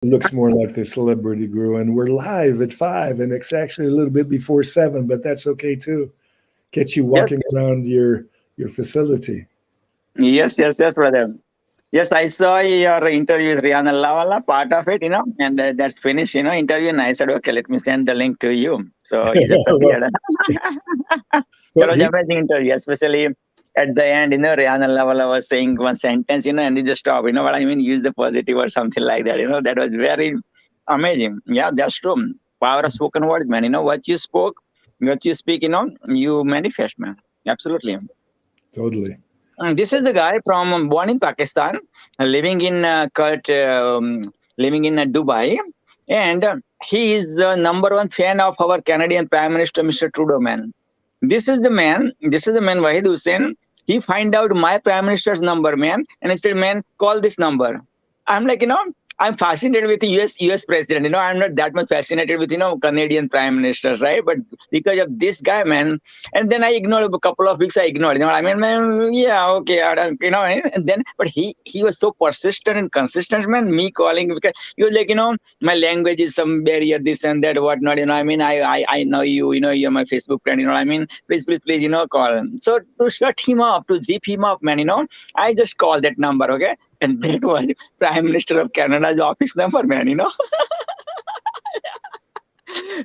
Looks more like the celebrity grew, and we're live at 5, and it's actually a little bit before 7, but that's okay too. Get you Yes, walking around your facility. yes, brother. Yes, I saw your interview with Rihanna Lavala, part of it, and that's finished, interview. And I said, okay, let me send the link to you. So he just Well, appeared. so That was he, amazing interview, especially at the end, Rihanna Lavala was saying one sentence, and he just stopped. You know what I mean? Use the positive or something like that. That was very amazing. Yeah, that's true. Power of spoken words, man. What you spoke, what you speak, you manifest, man. Absolutely. totally. This is the guy from born in Pakistan, living in living in Dubai, and he is the number one fan of our Canadian Prime Minister, Mr. Trudeau. Man, this is the man. This is the man, Wahid Hussein. He find out my Prime Minister's number, man, and he said, "Man, call this number." I'm like, I'm fascinated with the US president. I'm not that much fascinated with Canadian prime ministers, right? But because of this guy, man, and then I ignored a couple of weeks. I ignored. I mean, man, yeah, okay, I don't, And then, but he was so persistent and consistent, man. Me calling because he was like, my language is some barrier, this and that, whatnot. I mean, I know you. You're my Facebook friend. I mean, please, call. So to shut him up, to zip him up, man. I just called that number, okay, and that was Prime Minister of Canada's office number, man.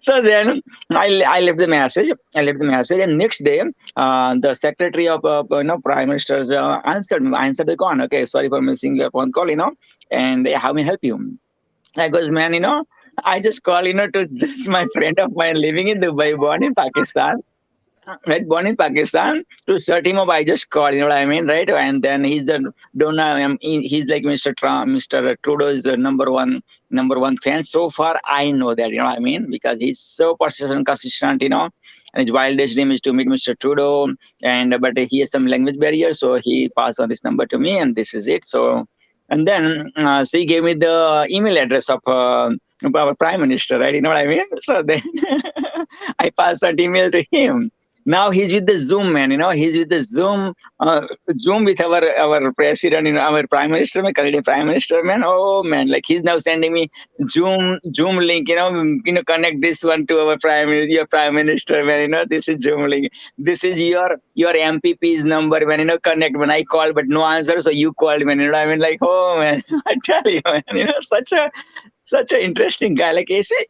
So then I left the message. And next day, the secretary of Prime Minister's answered the call. Okay, sorry for missing your phone call. And how may I help you? I goes, man, I just call to just my friend of mine living in Dubai, born in Pakistan. Right, born in Pakistan. To shut him up, I just called. You know what I mean, right? And then he's the donor. He's like Mr. Trump, Mr. Trudeau is the number one fan. So far, I know that. You know what I mean, because he's so persistent, consistent. And his wildest dream is to meet Mr. Trudeau. And but he has some language barrier, so he passed on this number to me, and this is it. So. And then she gave me the email address of our prime minister, right? You know what I mean? So then I passed that email to him. Now he's with the Zoom, man. He's with the Zoom with our president, our prime minister, my Canadian prime minister, man. Oh man, like he's now sending me Zoom link. Connect this one to our your prime minister, man. This is Zoom link. This is your MPP's number, man. Connect when I call, but no answer. So you called, man. You know what I mean? Like, oh man, I tell you, man. Such a interesting guy. Like, I say,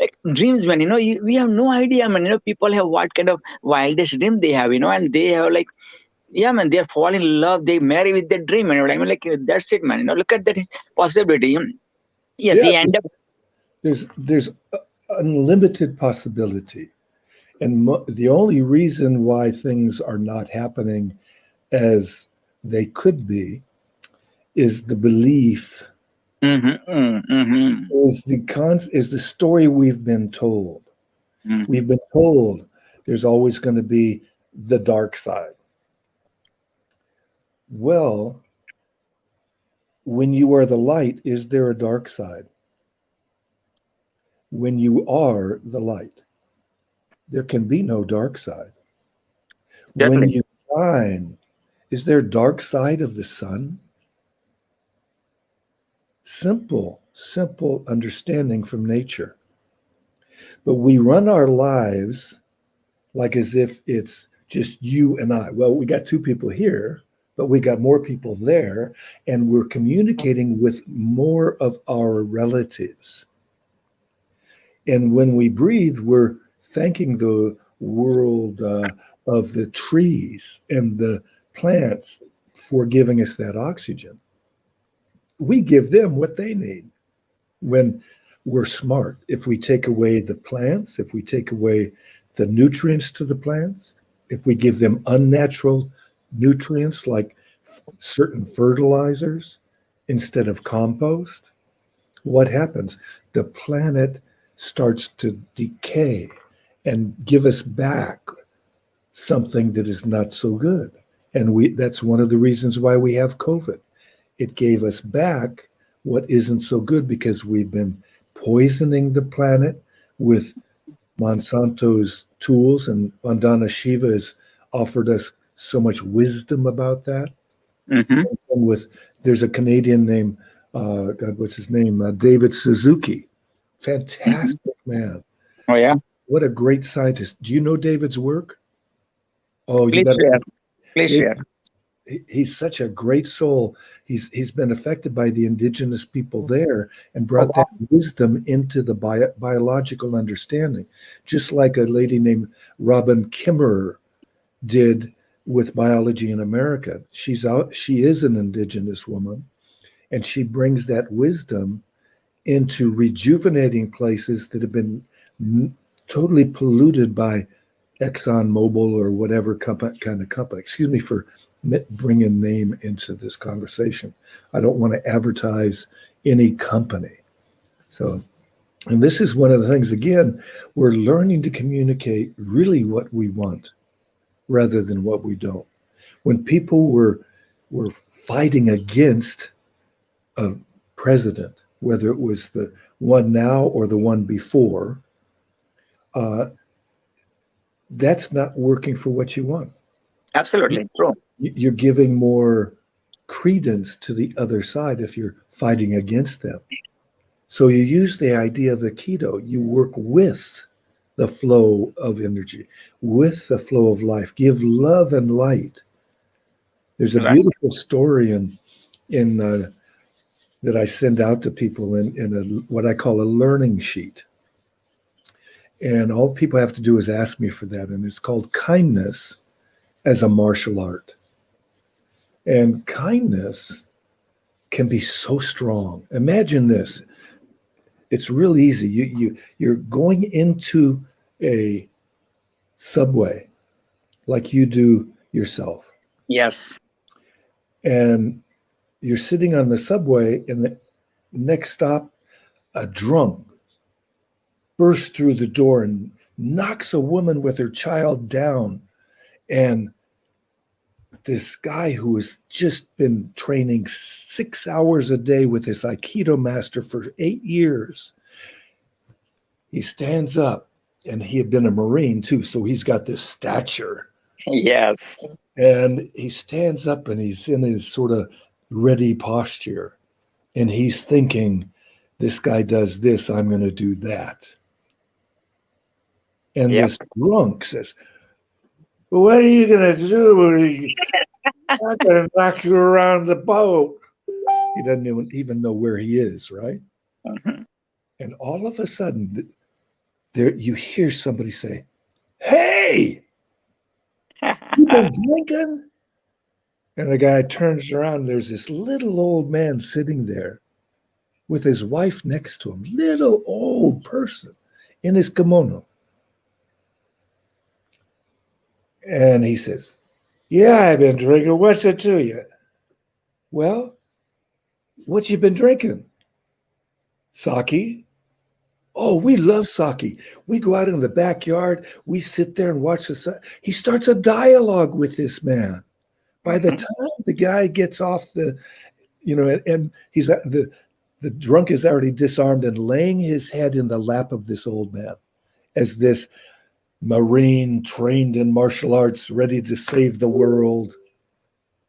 like dreams, man. We have no idea, man. People have what kind of wildest dream they have, and they have like, yeah, man, they fall in love, they marry with their dream, man. I mean, like that's it, man. Look at that possibility. Yes, Yeah, he end up. there's unlimited possibility, and the only reason why things are not happening as they could be is the belief, Mm-hmm. is the story we've been told. Mm-hmm. We've been told there's always going to be the dark side. Well, when you are the light, is there a dark side? When you are the light, there can be no dark side. When Exactly. you shine, is there dark side of the sun? Simple understanding from nature. But we run our lives like as if it's just you and I. Well, we got two people here, but we got more people there, and we're communicating with more of our relatives. And when we breathe, we're thanking the world of the trees and the plants for giving us that oxygen. We give them what they need when we're smart. If we take away the plants, if we take away the nutrients to the plants, if we give them unnatural nutrients like certain fertilizers instead of compost, what happens? The planet starts to decay and give us back something that is not so good. And that's one of the reasons why we have COVID. It gave us back what isn't so good because we've been poisoning the planet with Monsanto's tools, and Vandana Shiva has offered us so much wisdom about that. Mm-hmm. Same thing with, there's a Canadian named God, what's his name? David Suzuki. Fantastic man. Oh yeah, What a great scientist. Do you know David's work? Oh, you please got share. Please David. share. He's such a great soul. He's been affected by the indigenous people there and Oh brought wow. that wisdom into the biological understanding, just like a lady named Robin Kimmerer did with biology in America. She is an indigenous woman, and she brings that wisdom into rejuvenating places that have been totally polluted by ExxonMobil or whatever kind of company. Excuse me for bringing name into this conversation. I don't want to advertise any company. So, and this is one of the things, again, we're learning to communicate really what we want rather than what we don't. When people were fighting against a president, whether it was the one now or the one before, uh, that's not working for what you want. Absolutely true. You're giving more credence to the other side if you're fighting against them. So you use the idea of the keto. You work with the flow of energy, with the flow of life. Give love and light. There's a Right. beautiful story in that I send out to people in what I call a learning sheet. And all people have to do is ask me for that. And it's called Kindness as a Martial Art. And kindness can be so strong. Imagine this. It's real easy. You're going into a subway like you do yourself. Yes. And you're sitting on the subway, and the next stop, a drunk bursts through the door and knocks a woman with her child down. And this guy who has just been training 6 hours a day with this Aikido master for 8 years, he stands up, and he had been a Marine too, so he's got this stature. Yes. And he stands up and he's in his sort of ready posture. And he's thinking, this guy does this, I'm going to do that. And Yep. this drunk says, well, what are you going to do? I'm going to knock you around the boat. He doesn't even know where he is, right? Mhm. And all of a sudden, there you hear somebody say, hey, you been drinking? And the guy turns around. There's this little old man sitting there with his wife next to him, little old person in his kimono. And he says, yeah, I've been drinking. What's it to you? Well, what you been drinking? Sake. Oh, we love sake. We go out in the backyard. We sit there and watch the sun. He starts a dialogue with this man. By the time the guy gets off the, and he's the drunk is already disarmed and laying his head in the lap of this old man as this Marine trained in martial arts, ready to save the world.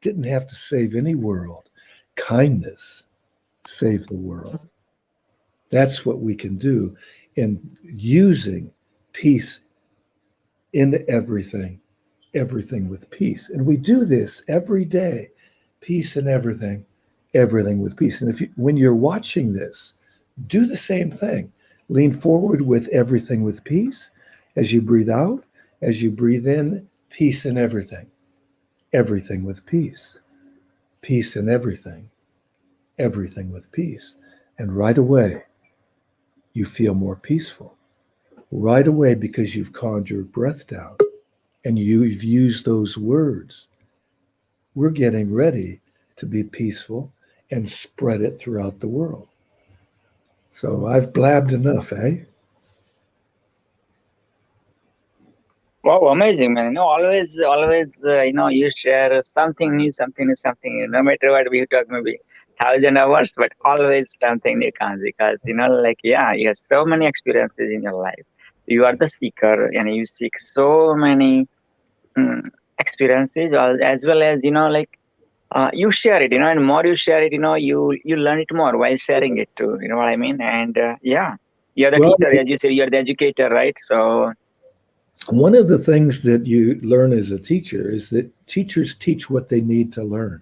Didn't have to save any world. Kindness saved the world. That's what we can do in using peace in everything with peace. And we do this every day, peace in everything with peace. And when you're watching this, do the same thing. Lean forward with everything with peace. As you breathe out, as you breathe in, peace in everything with peace. Peace in everything with peace. And right away, you feel more peaceful. Right away, because you've calmed your breath down and you've used those words. We're getting ready to be peaceful and spread it throughout the world. So I've blabbed enough, eh? Wow, amazing, man. Always, you share something new, something new, something new. No matter what we talk, maybe 1,000 hours, but always something new comes because, you have so many experiences in your life. You are the seeker and you seek so many experiences as well as, you share it, and more you share it, you learn it more while sharing it too. You know what I mean? And yeah, you're the Well, teacher, as you said, you're the educator, right? So one of the things that you learn as a teacher is that teachers teach what they need to learn.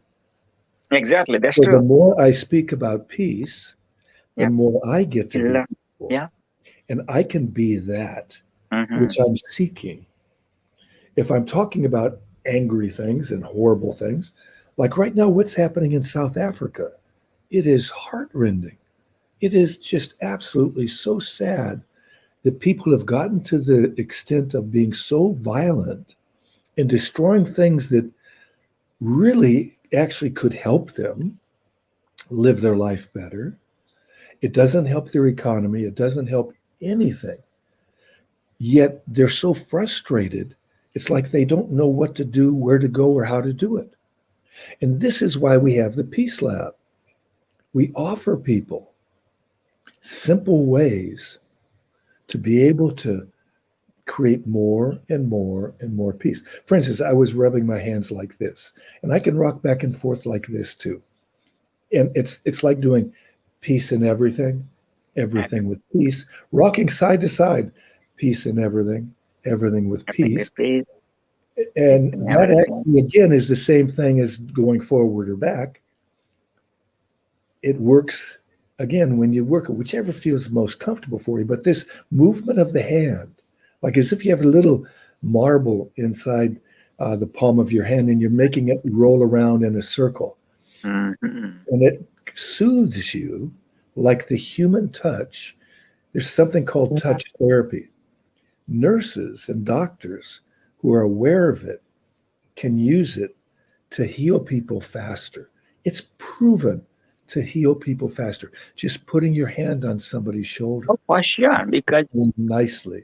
exactly, that's So the true. more I speak about peace, the Yeah, more I get to you be learn. peaceful. Yeah. And I can be that Hmm. which I'm seeking. If I'm talking about angry things and horrible things, like right now, what's happening in South Africa, it is heartrending. It is just absolutely so sad that people have gotten to the extent of being so violent and destroying things that really actually could help them live their life better. It doesn't help their economy, it doesn't help anything. Yet they're so frustrated. It's like they don't know what to do, where to go, or how to do it. And this is why we have the Peace Lab. We offer people simple ways to be able to create more and more and more peace. For instance, I was rubbing my hands like this, and I can rock back and forth like this too. And it's like doing peace in everything, everything with peace, rocking side to side, peace in everything, everything with Everything peace. with peace, peace And in that everything. actually, again, is the same thing as going forward or back. It works again when you work it, whichever feels most comfortable for you. But this movement of the hand, like as if you have a little marble inside the palm of your hand and you're making it roll around in a circle, Hmm. and it soothes you like the human touch. There's something called touch therapy. Nurses and doctors who are aware of it can use it to heal people faster. It's proven to heal people faster. Just putting your hand on somebody's Oh, shoulder for sure, because nicely.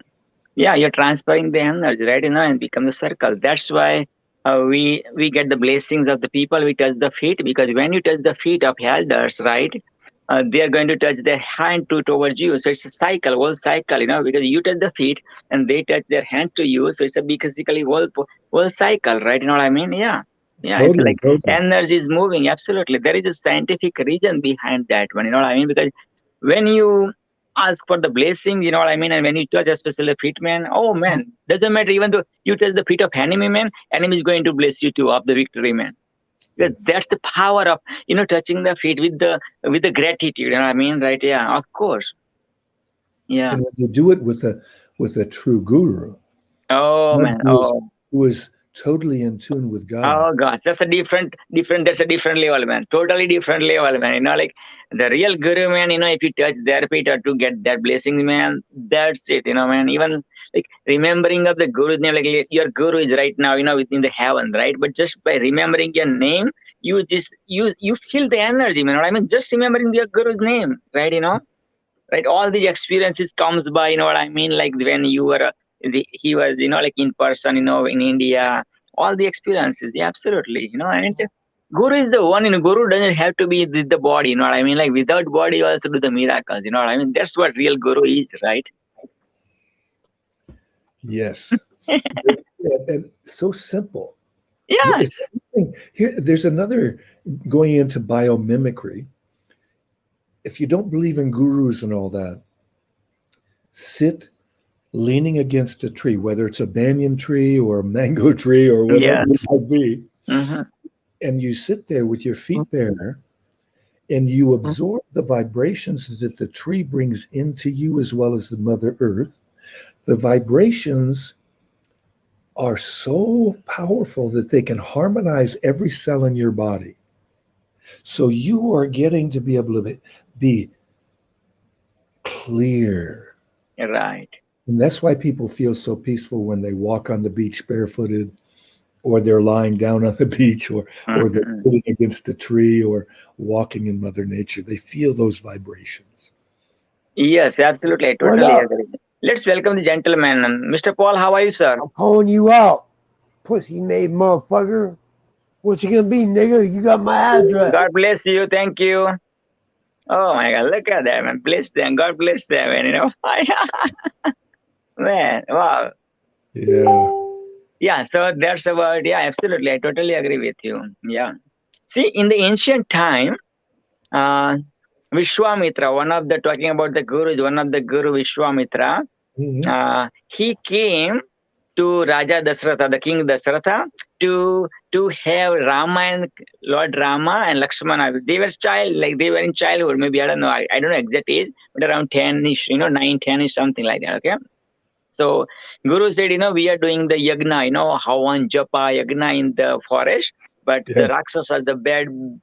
yeah, you're transferring the energy, right? And become the circle. That's why we get the blessings of the people. We touch the feet, because when you touch the feet of elders, right, they are going to touch their hand towards you. So it's a cycle, whole cycle, because you touch the feet and they touch their hand to you. So it's a basically whole cycle, right? You know what I mean? Yeah. Yeah, it's Totally, like totally. energy is moving. Absolutely. There is a scientific reason behind that one. You know what I mean? Because when you ask for the blessings, you know what I mean? And when you touch especially the feet, man, oh man, doesn't matter. Even though you touch the feet of enemy, man, enemy is going to bless you too of the victory, man. Yes. That's the power of touching the feet with the gratitude. You know what I mean? Right? Yeah, of course. Yeah. And when you do it with a true guru, Oh one man. Oh. who is totally in tune with God. Oh gosh, that's a different. That's a different level, man. Totally different level, man. Like the real guru, man. If you touch their feet or to get their blessings, man, that's it. Man. Even like remembering of the guru's name, like your guru is right now, within the heaven, right? But just by remembering your name, you feel the energy, man. What I mean, just remembering your guru's name, right? Right. All the experiences comes by. You know what I mean? Like when you were, he was, like in person, in India, all the experiences. Yeah, absolutely. And Guru is the one. Guru doesn't have to be with the body. You know what I mean? Like without body, you also do the miracles. You know what I mean? That's what real guru is, right? Yes. And so simple. Yes. It's here. There's another going into biomimicry. If you don't believe in gurus and all that, sit leaning against a tree, whether it's a banyan tree or a mango tree or whatever Yes. it might be, Hmm. and you sit there with your feet bare and you absorb the vibrations that the tree brings into you as well as the Mother Earth. The vibrations are so powerful that they can harmonize every cell in your body. So you are getting to be able to be clear. Right. And that's why people feel so peaceful when they walk on the beach barefooted, or they're lying down on the beach, or they're Hmm. sitting against a tree or walking in Mother Nature. They feel those vibrations. Yes, absolutely. I What totally up? agree. Let's welcome the gentleman, Mr. Paul. How are you, sir? I'm calling you out, pussy made motherfucker. What's it gonna be, nigga? You got my address. God bless you. Thank you. Oh my God, look at them and bless them. God bless them. And man, wow. Yeah. Yeah, so that's about, yeah, absolutely. I totally agree with you. Yeah. See, in the ancient time, Vishwamitra, talking about the Guru, one of the Guru Vishwamitra, he came to Raja Dasratha, the king Dasratha, to have Rama and Lord Rama and Lakshmana. They were they were in childhood, maybe, I don't know, I don't know exact age, but around 10-ish, 9, 10-ish, something like that, okay? So Guru said, we are doing the yagna, Havan, Japa, yagna in the forest, but the Rakshasas are the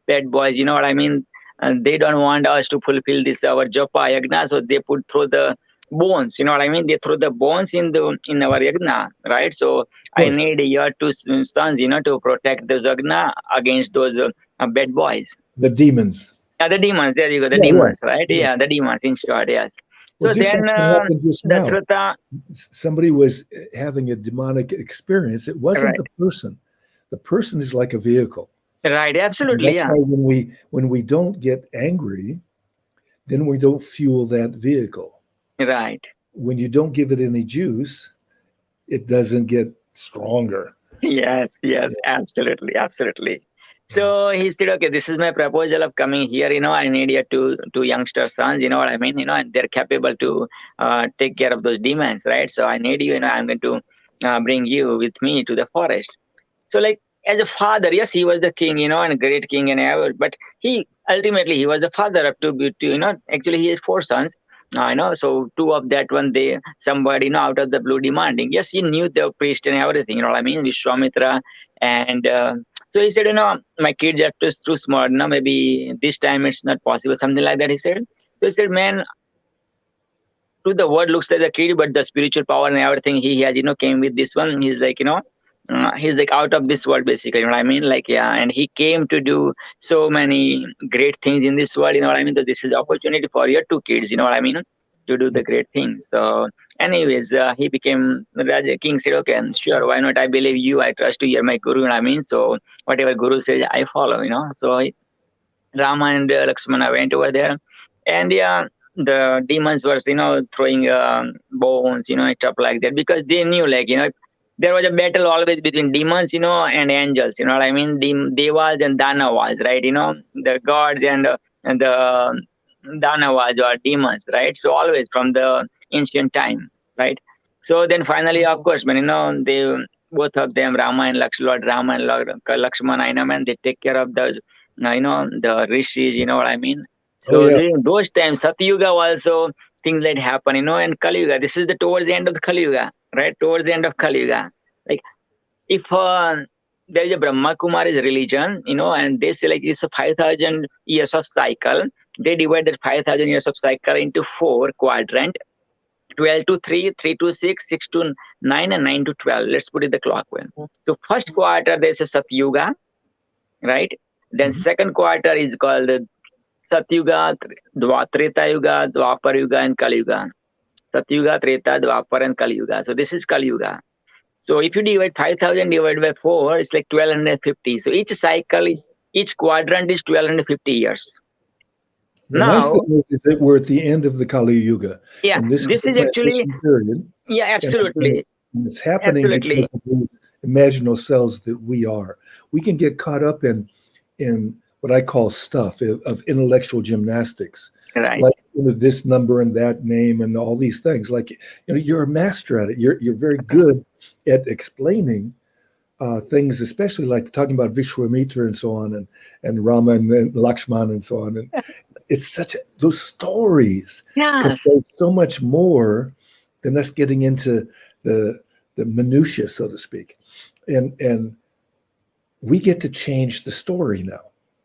bad boys, you know what I mean? And they don't want us to fulfill this, our Japa, yagna, so they throw the bones, you know what I mean? They throw the bones in our yagna, right? So I need your two sons, to protect the yagna against those bad boys. The demons. Yeah, the demons, there you go, the demons, right? Yeah, the demons, in short, yes. So Well, then, Dasratha, somebody was having a demonic experience. It wasn't the person. The person is like a vehicle. Right, absolutely. That's why when we don't get angry, then we don't fuel that vehicle. Right. When you don't give it any juice, it doesn't get stronger. Yes, absolutely. So he said, okay, this is my proposal of coming here. I need your two youngster sons, you know what I mean? And they're capable to take care of those demons, right? So I need you, I'm going to bring you with me to the forest. So like, as a father, yes, he was the king, and a great king and ever, but he was the father of two, actually he has 4 sons. So 2 of that one, somebody, out of the blue demanding. Yes, he knew the priest and everything, you know what I mean? Vishwamitra. And so he said, my kids are too smart, maybe this time it's not possible, something like that, he said. So he said, man, to the word looks like a kid, but the spiritual power and everything he has, came with this one. He's like, he's like out of this world, basically, you know what I mean? Like, yeah, and he came to do so many great things in this world, you know what I mean? So this is the opportunity for your 2 kids, you know what I mean? To do the great things. So anyways, he became Raja. King said, okay, sure, why not? I believe you, I trust you, you're my guru, you know what I mean? So whatever Guru says, I follow, So Rama and Lakshmana went over there, and yeah, the demons were, throwing bones, stuff like that, because they knew, like, there was a battle always between demons, and angels, you know what I mean? Devas and Danavas, right? The gods and the Danavas or demons, right? So always from the ancient time, right? So then finally, of course, when, they, both of them, Rama and Lord Rama and Lord Lakshmana, man, they take care of the, the rishis, you know what I mean? So during those times, Satyuga also, things that happen, and Kali Yuga. This is towards the end of the Kali Yuga, right? Towards the end of Kali Yuga. Like, if there is a Brahma Kumari's religion, and they say like it's a 5,000 years of cycle, they divide that 5,000 years of cycle into 4 quadrant, 12 to 3, 3 to 6, 6 to 9, and 9 to 12. Let's put it the clock way. So first quarter, there's a Satyuga, right? Then second quarter is called Satyuga, Treta Yuga, Dwapar Yuga, and Kali Yuga. Satyuga, Treta, Dwapar, and Kali Yuga. So this is Kali Yuga. So if you divide 5,000 divided by 4, it's like 1,250. So each cycle, each quadrant is 1,250 years. The nice thing is that we're at the end of the Kali Yuga. Yeah, and this is actually period. Yeah, absolutely. And it's happening because of these imaginal cells that we are. We can get caught up in what I call stuff of intellectual gymnastics, right? Like this number and that name and all these things. Like you're a master at it. You're very good at explaining things, especially like talking about Vishwamitra and so on, and Rama and Lakshmana and so on. And it's those stories can say so much more than us getting into the minutiae, so to speak. And we get to change the story now.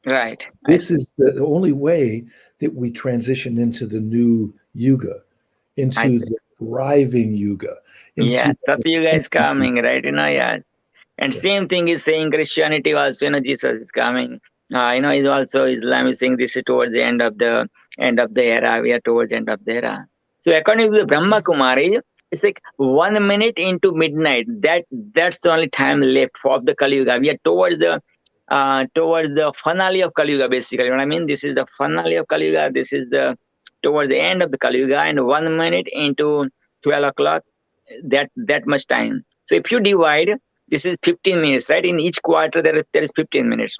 Right. This is the only way that we transition into the new yuga, into the thriving yuga. Yeah, Satyuga is coming, right? And same thing is saying Christianity also, Jesus is coming. Is also Islam is saying this is towards the end of the era. We are towards the end of the era. So according to the Brahma Kumari, it's like 1 minute into midnight. That's the only time left of the Kali Yuga. We are towards the finale of Kali Yuga, basically. You know what I mean? This is the finale of Kali Yuga. This is towards the end of the Kali Yuga, and 1 minute into 12 o'clock. That much time. So if you divide, this is 15 minutes, right? In each quarter there is 15 minutes.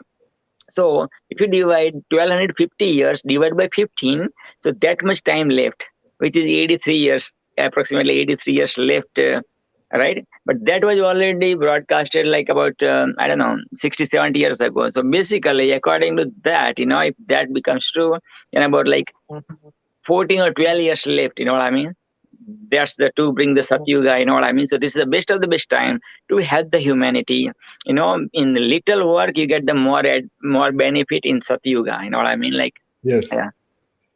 So if you divide 1250 years, divide by 15, so that much time left, which is 83 years, approximately 83 years left, right? But that was already broadcasted like about, I don't know, 60, 70 years ago. So basically, according to that, if that becomes true, then about like 14 or 12 years left, you know what I mean? That's the to bring the Satyuga, you know what I mean? So this is the best of the best time to help the humanity. In the little work, you get the more benefit in Satyuga, you know what I mean? Like, Yes. yeah.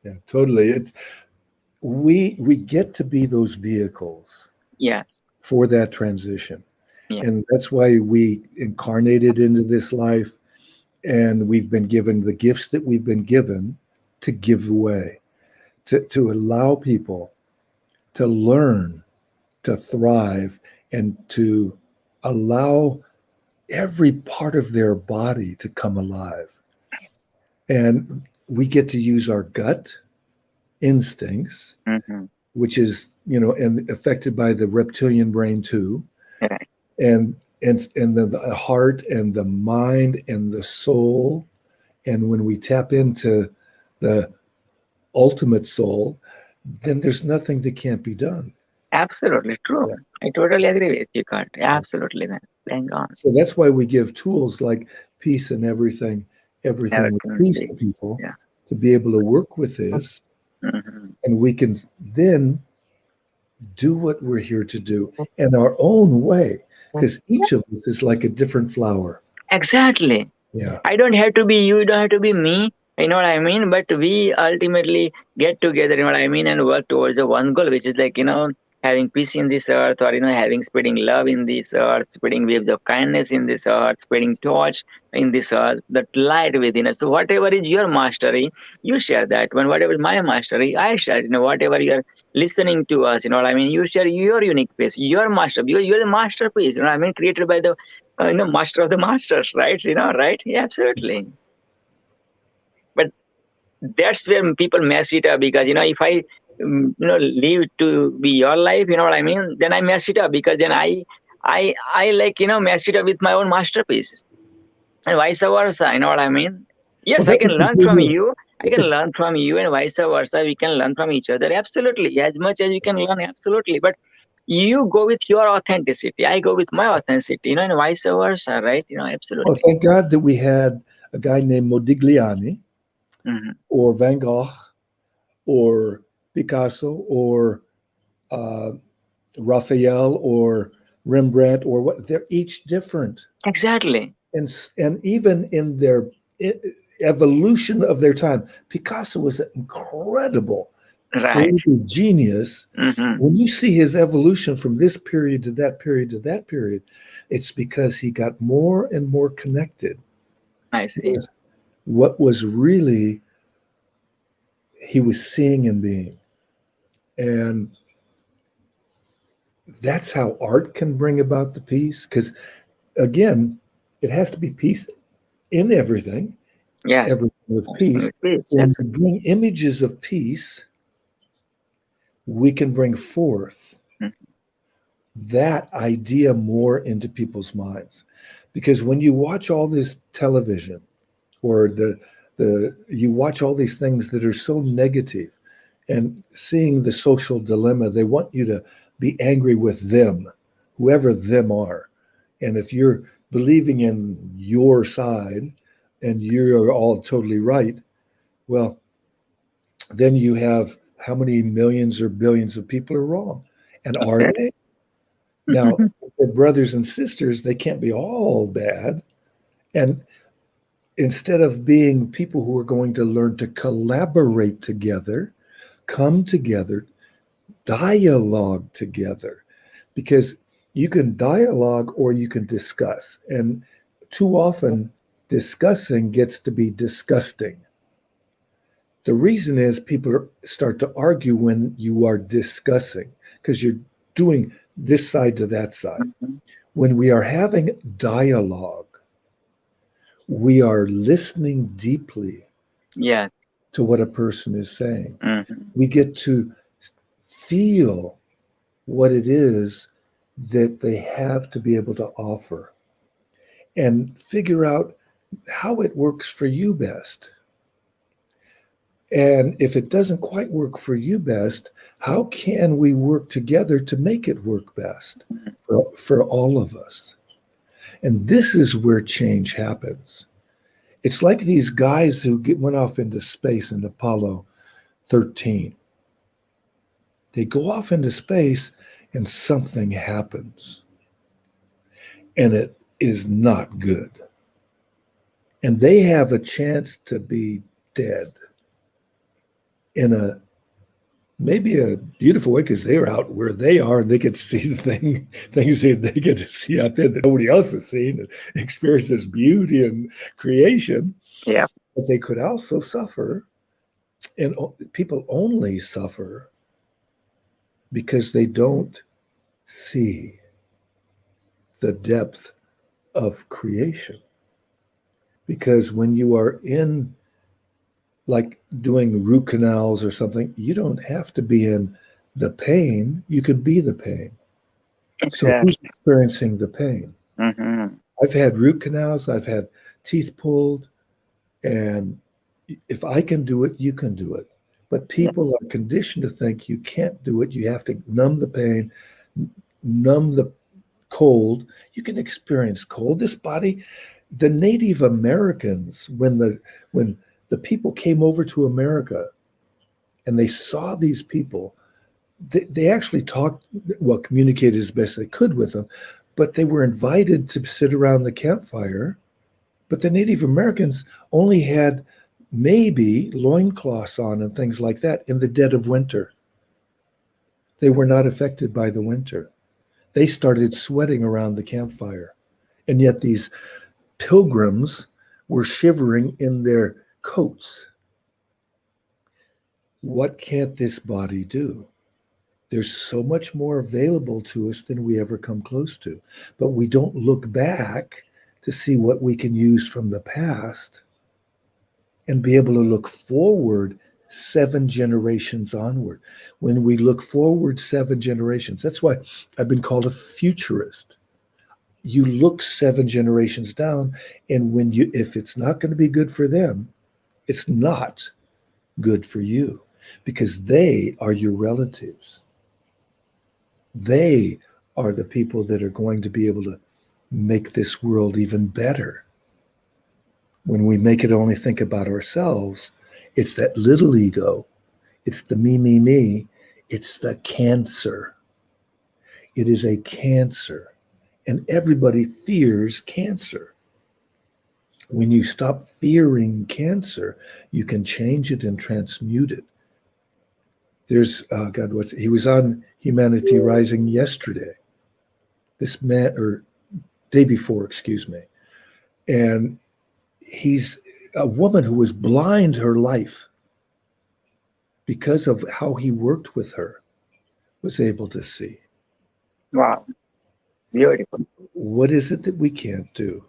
Yeah, totally. It's we get to be those vehicles Yeah. for that transition. Yeah. And that's why we incarnated into this life, and we've been given the gifts that we've been given to give away, to allow people to learn, to thrive, and to allow every part of their body to come alive. And we get to use our gut instincts, Mm-hmm. which is, and affected by the reptilian brain too, Right. and the heart and the mind and the soul. And when we tap into the ultimate soul, then there's nothing that can't be done. Absolutely true. Yeah. I totally agree with you, Kurt. Absolutely, man. Bang on. So that's why we give tools like peace and everything with peace to people, Yeah. to be able to work with this. Mm-hmm. And we can then do what we're here to do in our own way, because each of us is like a different flower. Exactly. Yeah. I don't have to be you, you don't have to be me. You know what I mean? But we ultimately get together, you know what I mean, and work towards a one goal, which is like, having peace in this earth, or, having spreading love in this earth, spreading waves of kindness in this earth, spreading torch in this earth, that light within us. So whatever is your mastery, you share that. When whatever is my mastery, I share. Whatever you're listening to us, you know what I mean? You share your unique piece, your master, you're the masterpiece, you know what I mean? Created by the master of the masters, right? Right? Yeah, absolutely. But that's where people mess it up, because if I leave to be your life, you know what I mean, then I mess it up, because then I like mess it up with my own masterpiece, and vice versa, you know what I mean. Yes, I can learn from you, and vice versa, we can learn from each other, absolutely, as much as we can learn, absolutely. But you go with your authenticity, I go with my authenticity, and vice versa, right? Absolutely. Well, thank God that we had a guy named Modigliani, Mm-hmm. or Van Gogh, or Picasso, or Raphael, or Rembrandt, or what. They're each different. Exactly. And even in their evolution of their time, Picasso was an incredible creative genius. Mm-hmm. When you see his evolution from this period to that period to that period, it's because he got more and more connected. I see. With what was really he was seeing and being. And that's how art can bring about the peace. Because again, it has to be peace in everything. Yes. Everything with peace. When we bring images of peace, we can bring forth that idea more into people's minds. Because when you watch all this television, or you watch all these things that are so negative, and seeing the social dilemma, they want you to be angry with them, whoever them are. And if you're believing in your side and you're all totally right, well, then you have how many millions or billions of people are wrong. And are they? Now, they're brothers and sisters, they can't be all bad. And instead of being people who are going to learn to collaborate together, come together, dialogue together, because you can dialogue or you can discuss. And too often, discussing gets to be disgusting. The reason is people start to argue when you are discussing, because you're doing this side to that side. Mm-hmm. When we are having dialogue, we are listening deeply to what a person is saying. Mm-hmm. We get to feel what it is that they have to be able to offer, and figure out how it works for you best. And if it doesn't quite work for you best, how can we work together to make it work best for all of us? And this is where change happens. It's like these guys who went off into space in Apollo 13. They go off into space and something happens. And it is not good. And they have a chance to be dead in a maybe a beautiful way, because they're out where they are and they get to see the things that they get to see out there that nobody else has seen, and experience this beauty and creation. Yeah. But they could also suffer, and people only suffer because they don't see the depth of creation. Because when you are in, like doing root canals or something, you don't have to be in the pain. You can be the pain. Exactly. So who's experiencing the pain? Mm-hmm. I've had root canals. I've had teeth pulled. And if I can do it, you can do it. But people are conditioned to think you can't do it. You have to numb the pain, numb the cold. You can experience cold. This body, the Native Americans, when the people came over to America and they saw these people, they actually talked, well, communicated as best they could with them, but they were invited to sit around the campfire. But the Native Americans only had maybe loincloths on and things like that in the dead of winter. They were not affected by the winter. They started sweating around the campfire. And yet these pilgrims were shivering in their coats. What can't this body do? There's so much more available to us than we ever come close to. But we don't look back to see what we can use from the past and be able to look forward 7 generations onward. When we look forward 7 generations, that's why I've been called a futurist. You look 7 generations down, and if it's not going to be good for them, it's not good for you, because they are your relatives. They are the people that are going to be able to make this world even better. When we make it only think about ourselves, it's that little ego. It's the me, me, me. It's the cancer. It is a cancer. And everybody fears cancer. When you stop fearing cancer, you can change it and transmute it. There's, he was on Humanity Rising yesterday. This man, or day before, excuse me. And he's a woman who was blind her life. Because of how he worked with her, was able to see. Wow. Beautiful. What is it that we can't do?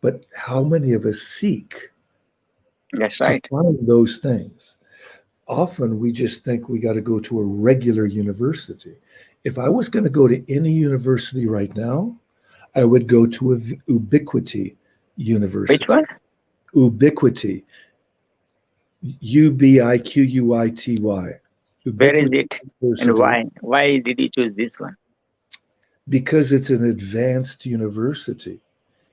But how many of us seek That's right. to find those things? Often we just think we got to go to a regular university. If I was going to go to any university right now, I would go to a Ubiquity University. Which one? Ubiquity. Ubiquity. Where is it? And why? Why did you choose this one? Because it's an advanced university.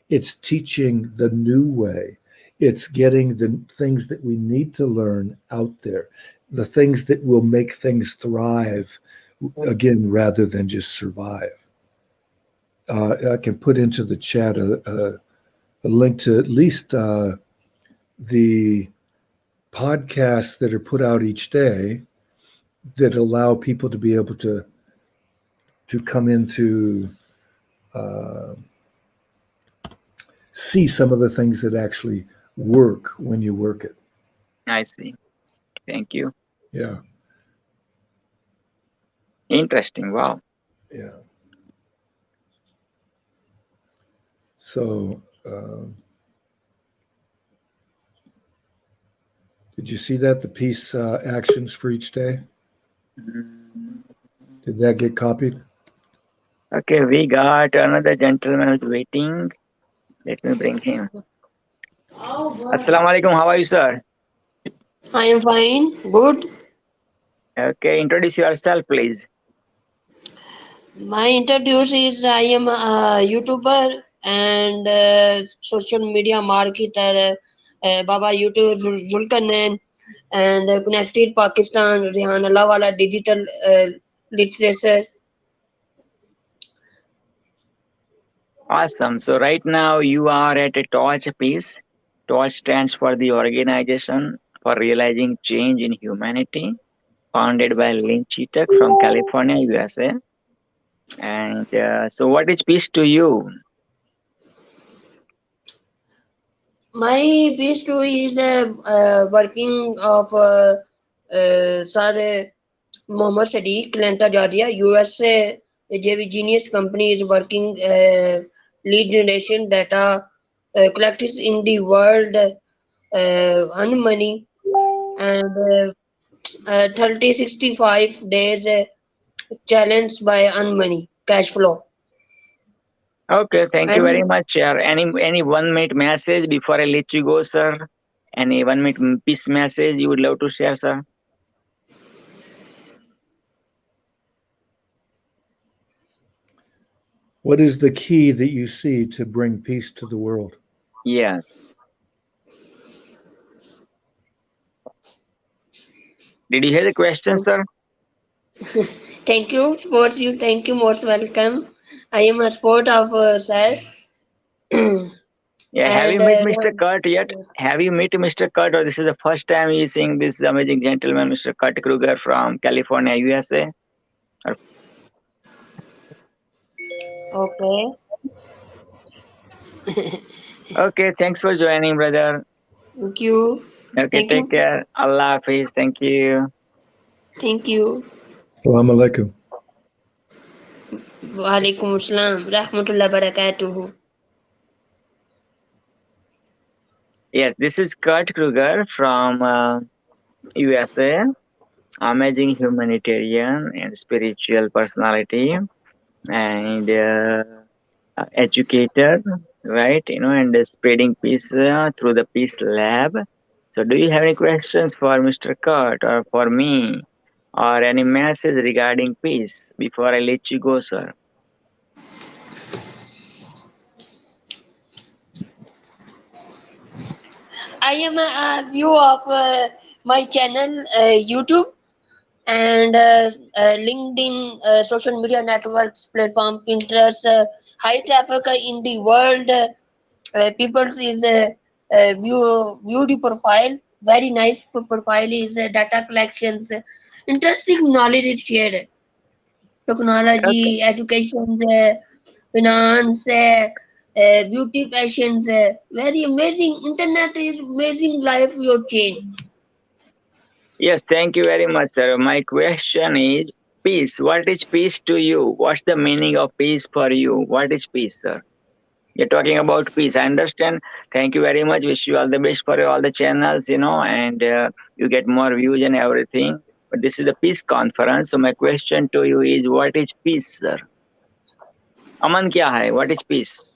It's teaching the new way. It's getting the things that we need to learn out there, the things that will make things thrive, again, rather than just survive. I can put into the chat a link to at least the podcasts that are put out each day that allow people to be able to come into see some of the things that actually work when you work it. I see. Thank you. Yeah. Interesting. Wow. Yeah. So, did you see that? The peace actions for each day? Did that get copied? Okay, we got another gentleman who's waiting. Let me bring him. Assalamu alaikum. How are you, sir? I am fine. Good. Okay, introduce yourself, please. My introduce is I am a YouTuber and social media marketer. Baba YouTube Zulkarnain and connected Pakistan Rehan Allah Wala digital literature. Awesome. So right now you are at a Torch Peace. Torch stands for the Organization for Realizing Change in Humanity, founded by Lynn Chetak from California, USA. And so, what is peace to you? My piece two is working of Sir Mohammad Sadiq, Atlanta, Georgia, USA. The JV Genius company is working lead generation data collectors in the world earn money and 30 65 days challenge by earn money cash flow. Okay, thank you very And much, sir. Any 1 minute message before I let you go, sir? Any 1 minute peace message you would love to share, sir? What is the key that you see to bring peace to the world? Yes. Did you hear the question, sir? thank you, sports you. Thank you, most welcome. I am a sport of sir. Yeah. Have you and met Mr. Kurt yet? Have you met Mr. Kurt, or this is the first time you seeing this amazing gentleman, Mr. Kurt Kruger from California, USA? okay. Okay, thanks for joining, brother. Thank you. Okay, Thank take you. care. Allah Hafiz. Thank you. Thank you. Assalamu alaikum. Walaikum assalam. Rahmatullah barakatuhu. Yes, this is Kurt Kruger from USA, amazing humanitarian and spiritual personality and educator, right? And spreading peace through the Peace Lab. So, do you have any questions for Mr. Kurt or for me, or any message regarding peace before I let you go, sir? I am a view of my channel YouTube and LinkedIn, social media networks, platform, Pinterest, high traffic in the world. People is view the profile. Very nice profile is data collections. Interesting knowledge is shared. Okay. Technology, education, finance, beauty, passions. Very amazing. Internet is amazing life your change. Yes, thank you very much, sir. My question is peace. What is peace to you? What's the meaning of peace for you? What is peace, sir? You're talking about peace. I understand. Thank you very much. Wish you all the best for all the channels, and you get more views and everything. But this is the peace conference. So my question to you is, what is peace, sir? Aman kya hai? What is peace?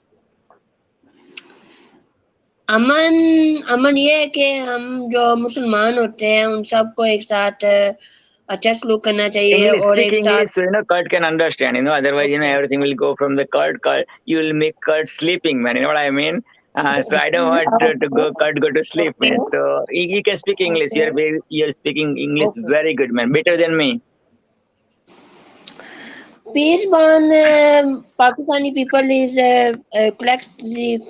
अमन अमन ये है कि हम जो मुसलमान होते हैं उन सबको एक साथ अच्छा सलूक करना चाहिए English, और speak एक English, साथ so Kurt can understand. Otherwise, Okay. everything will go from the Kurt. You will make Kurt sleeping, man. You know what I mean? So I don't want to go Kurt go to sleep, Okay. man. So you can speak English. Okay. You're speaking English Okay. very good, man. Better than me. Peace bond Pakistani people is collect the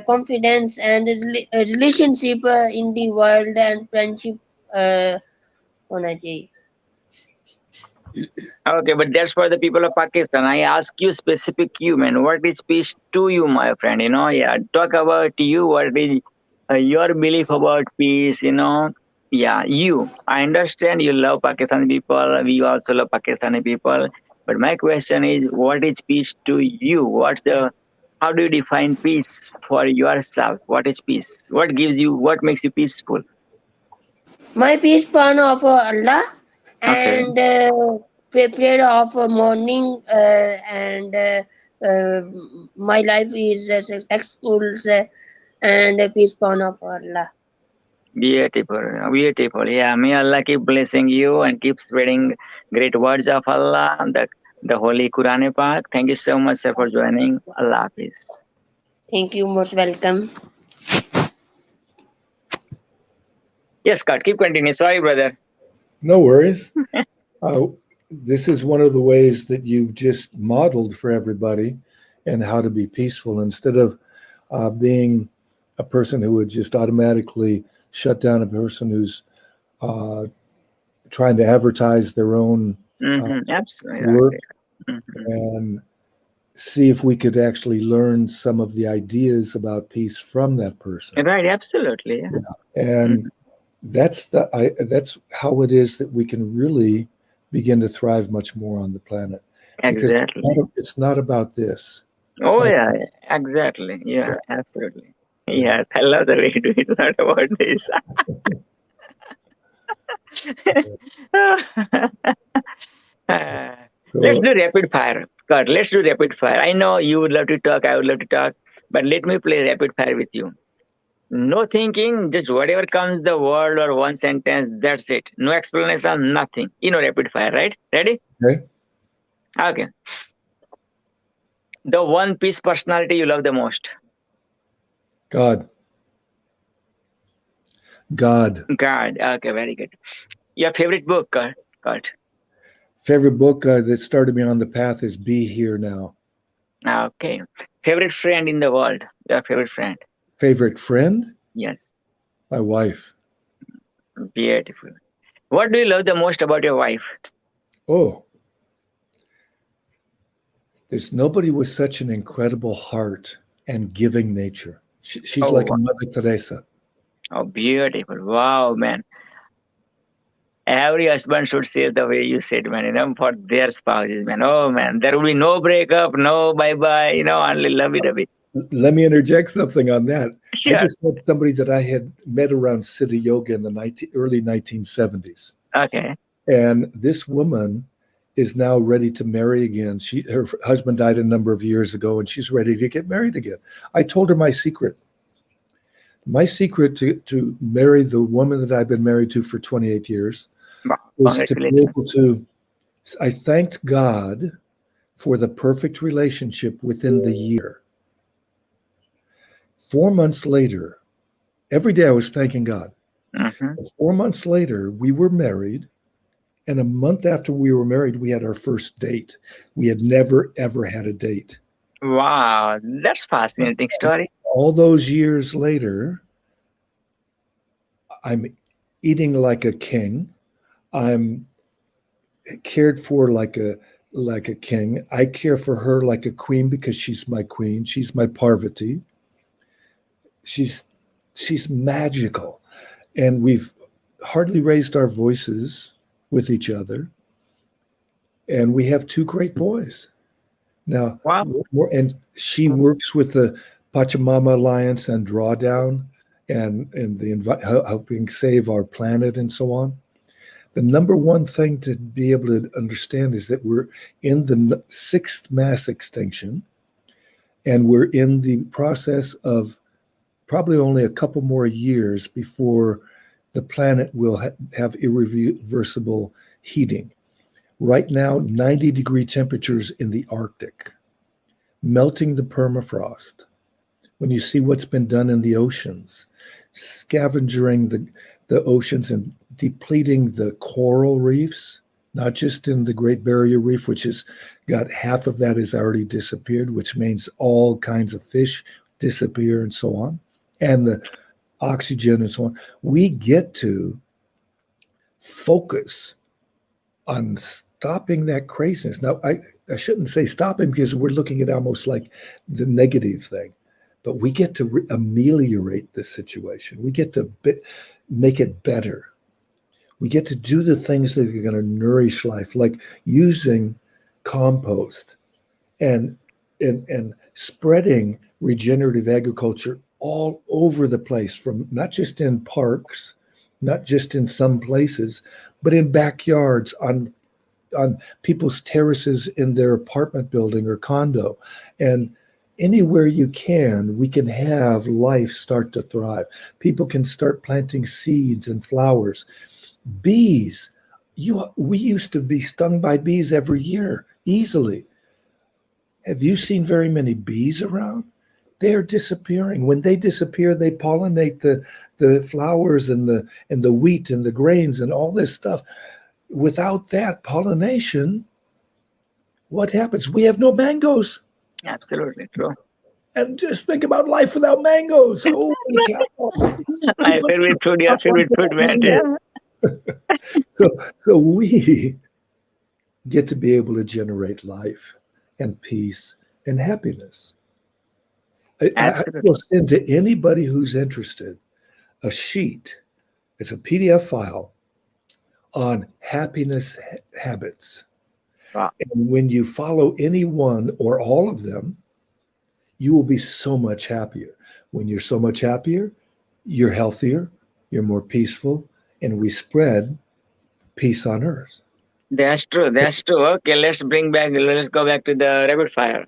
confidence and relationship in the world and friendship होना चाहिए. Okay, but that's for the people of Pakistan. I ask you specific you, man. What is peace to you, my friend? Yeah. Talk about you. What is your belief about peace? Yeah, you. I understand you love Pakistani people. We also love Pakistani people. But my question is, what is peace to you? How do you define peace for yourself? What is peace? What makes you peaceful? My peace bond of Allah Okay. and prepared of morning and my life is successful and a peace upon of Allah. Beautiful, beautiful. Yeah, may Allah keep blessing you and keep spreading great words of Allah, the Holy Quran Pak. Thank you so much, sir, for joining. Allah Hafiz. Thank you, most welcome. Yes, Scott, keep continuing. Sorry, brother. No worries. This is one of the ways that you've just modeled for everybody and how to be peaceful instead of being a person who would just automatically shut down a person who's trying to advertise their own Absolutely. work Mhm. and see if we could actually learn some of the ideas about peace from that person. Right, absolutely. Yeah. And that's how it is that we can really begin to thrive much more on the planet. Because Exactly. it's not about this. Oh, not- yeah, exactly. Yeah, absolutely. Yes, I love the way you do it. It's not about this. Let's do rapid fire. God, let's do rapid fire. I know you would love to talk, I would love to talk, but let me play rapid fire with you. No thinking, just whatever comes the word or one sentence, that's it. No explanation, nothing. Rapid fire, right? Ready? Okay. Okay. The one piece personality you love the most. God. God. Okay, very good. Your favorite book, God. Favorite book that started me on the path is Be Here Now. Okay. Favorite friend in the world. Your favorite friend. Favorite friend? Yes. My wife. Beautiful. What do you love the most about your wife? Oh. There's nobody with such an incredible heart and giving nature. She's like a Mother Teresa. Oh, beautiful. Wow, man. Every husband should say the way you said, man, for their spouses, man. Oh, man, there will be no breakup, no bye-bye, only lovey-dovey. Let me interject something on that. Sure. I just met somebody that I had met around Siddha Yoga in the early 1970s. Okay. And this woman is now ready to marry again. Her husband died a number of years ago, and she's ready to get married again. I told her my secret. My secret to marry the woman that I've been married to for 28 years was to be able to, I thanked God for the perfect relationship within the year. 4 months later, every day I was thanking God. 4 months later, we were married. And a month after we were married, we had our first date. We had never, ever had a date. Wow, that's fascinating story. All those years later, I'm eating like a king. I'm cared for like a king. I care for her like a queen because she's my queen. She's my Parvati. She's magical. And we've hardly raised our voices with each other. And we have two great boys. Now, wow. And she works with the Pachamama Alliance and Drawdown and helping save our planet and so on. The number one thing to be able to understand is that we're in the 6th mass extinction, and we're in the process of probably only a couple more years before the planet will have irreversible heating. Right now, 90-degree temperatures in the Arctic, melting the permafrost. When you see what's been done in the oceans, scavenging the oceans and depleting the coral reefs, not just in the Great Barrier Reef, which has got half of that has already disappeared, which means all kinds of fish disappear and so on, and the oxygen and so on. We get to focus on stopping that craziness. Now, I shouldn't say stopping because we're looking at almost like the negative thing, but we get to ameliorate this situation. We get to make it better. We get to do the things that are going to nourish life, like using compost and spreading regenerative agriculture all over the place, from not just in parks, not just in some places, but in backyards, on people's terraces in their apartment building or condo, and anywhere you can, we can have life start to thrive. People can start planting seeds and flowers. Bees, we used to be stung by bees every year easily. Have you seen very many bees around? They are disappearing. When they disappear, they pollinate the flowers and the wheat and the grains and all this stuff. Without that pollination, what happens? We have no mangoes. Absolutely true. And just think about life without mangoes. Holy cow. My favorite food, your favorite food, man. Yeah. So we get to be able to generate life and peace and happiness. I Absolutely. will send to anybody who's interested a sheet. It's a PDF file on happiness habits. Wow. And when you follow any one or all of them, you will be so much happier. When you're so much happier, you're healthier, you're more peaceful, and we spread peace on earth. That's true. That's true. Okay, let's go back to the rapid fire.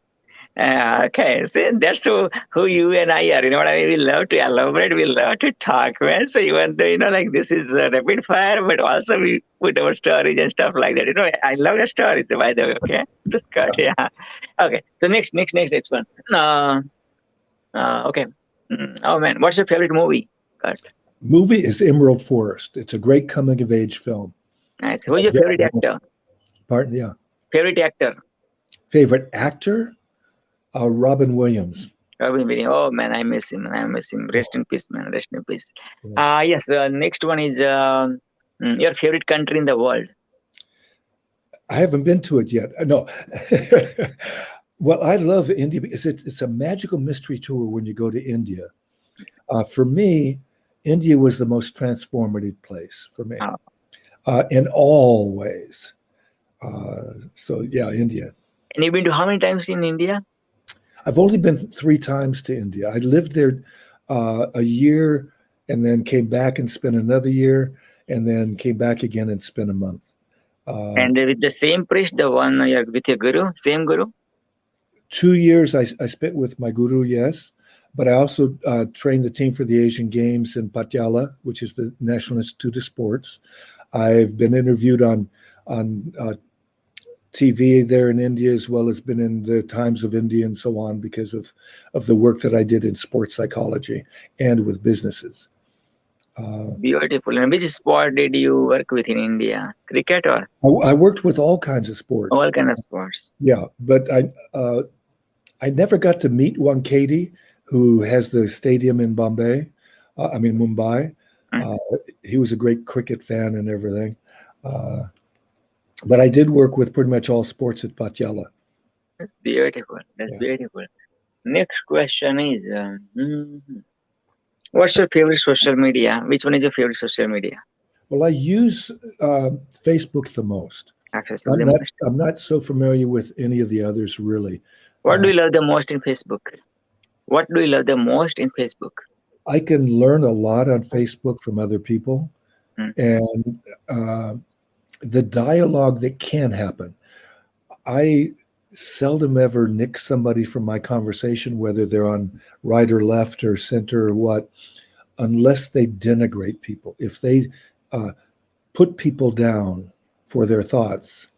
Okay, so that's who you and I are. You know what I mean? We love to elaborate. We love to talk, man. So even though, like this is a rapid fire, but also we put our stories and stuff like that. I love the stories, by the way. Okay, just cut. Yeah. Okay. So next one. Okay. Oh man, what's your favorite movie? Cut. Movie is Emerald Forest. It's a great coming of age film. Nice. Who's your favorite actor? Pardon? Yeah. Favorite actor? Favorite actor? Robin Williams. Robin Williams. Oh man, I miss him. Rest in peace, man. Rest in peace. Yes. Yes. The next one is your favorite country in the world. I haven't been to it yet. No. Well, I love India because it's a magical mystery tour when you go to India. For me, India was the most transformative place for me in all ways. So yeah, India. And you've been to how many times in India? I've only been 3 times to India. I lived there a year and then came back and spent another year and then came back again and spent a month. And with the same priest, the one with your guru, same guru? 2 years I spent with my guru, yes. But I also trained the team for the Asian Games in Patiala, which is the National Institute of Sports. I've been interviewed on TV there in India, as well as been in the Times of India and so on because of the work that I did in sports psychology and with businesses. Beautiful. And which sport did you work with in India? Cricket or? I worked with all kinds of sports. All kinds of sports. Yeah, but I never got to meet Wankhede, who has the stadium in Mumbai. He was a great cricket fan and everything. But I did work with pretty much all sports at Patiala. That's beautiful. That's beautiful. Next question is, what's your favorite social media? Which one is your favorite social media? Well, I use Facebook the most. I'm not so familiar with any of the others, really. What do you love the most in Facebook? What do you love the most in Facebook? I can learn a lot on Facebook from other people. And the dialogue that can happen. I seldom ever nick somebody from my conversation, whether they're on right or left or center or what, unless they denigrate people. If they put people down for their thoughts,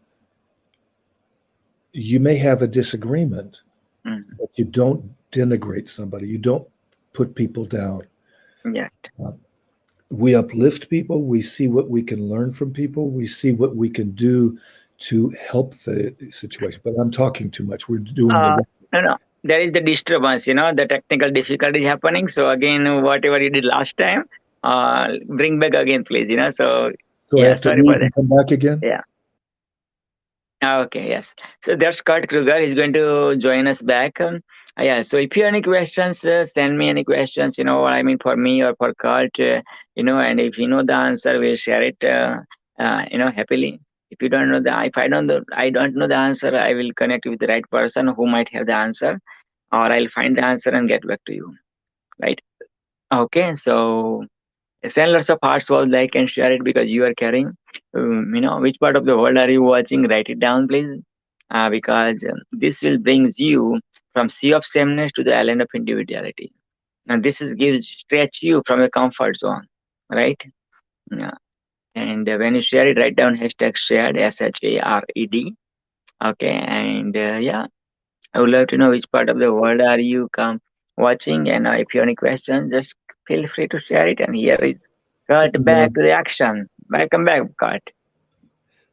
you may have a disagreement, but you don't denigrate somebody. You don't put people down. Yeah. We uplift people. We see what we can learn from people. We see what we can do to help the situation. But I'm talking too much. We're doing no. There is the disturbance, the technical difficulty happening. So again, whatever you did last time, bring back again, please. So I have to leave and come back again? Yeah. Okay, yes. So that's Kurt Kruger. He's going to join us back. Yeah, so if you have any questions, send me any questions, what I mean, for me or for Kurt, and if you know the answer, we'll share it, happily. If you don't know if I don't know the answer, I will connect with the right person who might have the answer, or I'll find the answer and get back to you, right? Okay, so send lots of hearts, like and share it because you are caring. Which part of the world are you watching? Write it down, please, because this will brings you from sea of sameness to the island of individuality. And this is gives stretch you from a comfort zone, right? Yeah. And when you share it, write down hashtag shared, SHARED. Okay. And yeah, I would love to know which part of the world are you come watching. And if you have any questions, just feel free to share it. And here is Kurt back to the action. Welcome back, Kurt.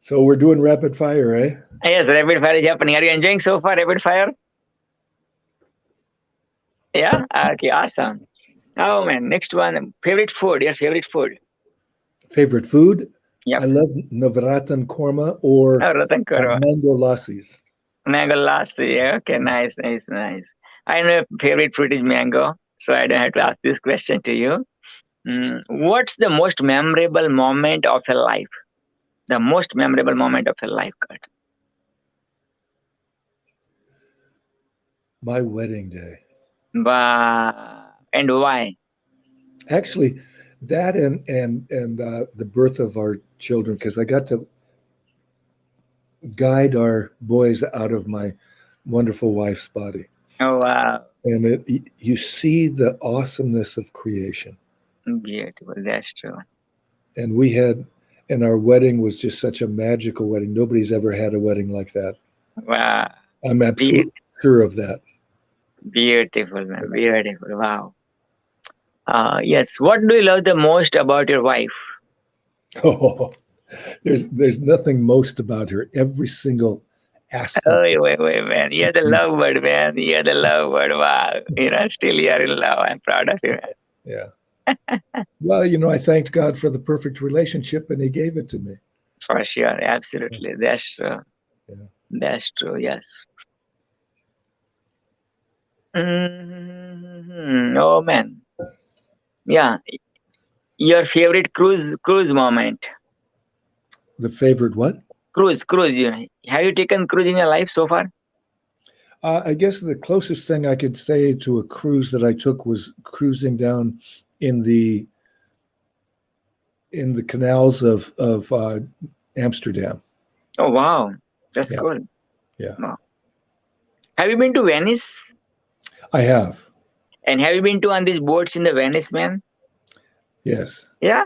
So we're doing rapid fire, eh? Yes, rapid fire is happening. Are you enjoying so far rapid fire? Yeah? Okay, awesome. Oh man, next one. Favorite food, your favorite food. Favorite food? Yep. I love Navratan korma or Oh, Ratan Korma. mango lassis. Mango lassi. Okay, nice. I know favorite fruit is mango, so I don't have to ask this question to you. What's the most memorable moment of your life? The most memorable moment of your life, Kurt. My wedding day. And why? Actually, that and the birth of our children, because I got to guide our boys out of my wonderful wife's body. Oh wow. And you see the awesomeness of creation. Beautiful. That's true. And our wedding was just such a magical wedding. Nobody's ever had a wedding like that. Wow. I'm absolutely sure of that. Beautiful, man. Beautiful. Wow. Yes. What do you love the most about your wife? Oh, there's nothing most about her. Every single aspect. Oh, wait, man. You're the love word, man. You're the love word. Wow. Still you're in love. I'm proud of you, man. Yeah. Well, I thanked God for the perfect relationship, and He gave it to me. For sure. Absolutely. That's true. Yeah. That's true. Yes. Oh, man. Yeah. Your favorite cruise moment? The favorite what? Cruise. Have you taken cruise in your life so far? I guess the closest thing I could say to a cruise that I took was cruising down in the canals of Amsterdam. Oh wow, that's Yeah. cool. Yeah. Wow. Have you been to Venice? I have. And have you been to on these boats in the Venice, man? Yes. Yeah.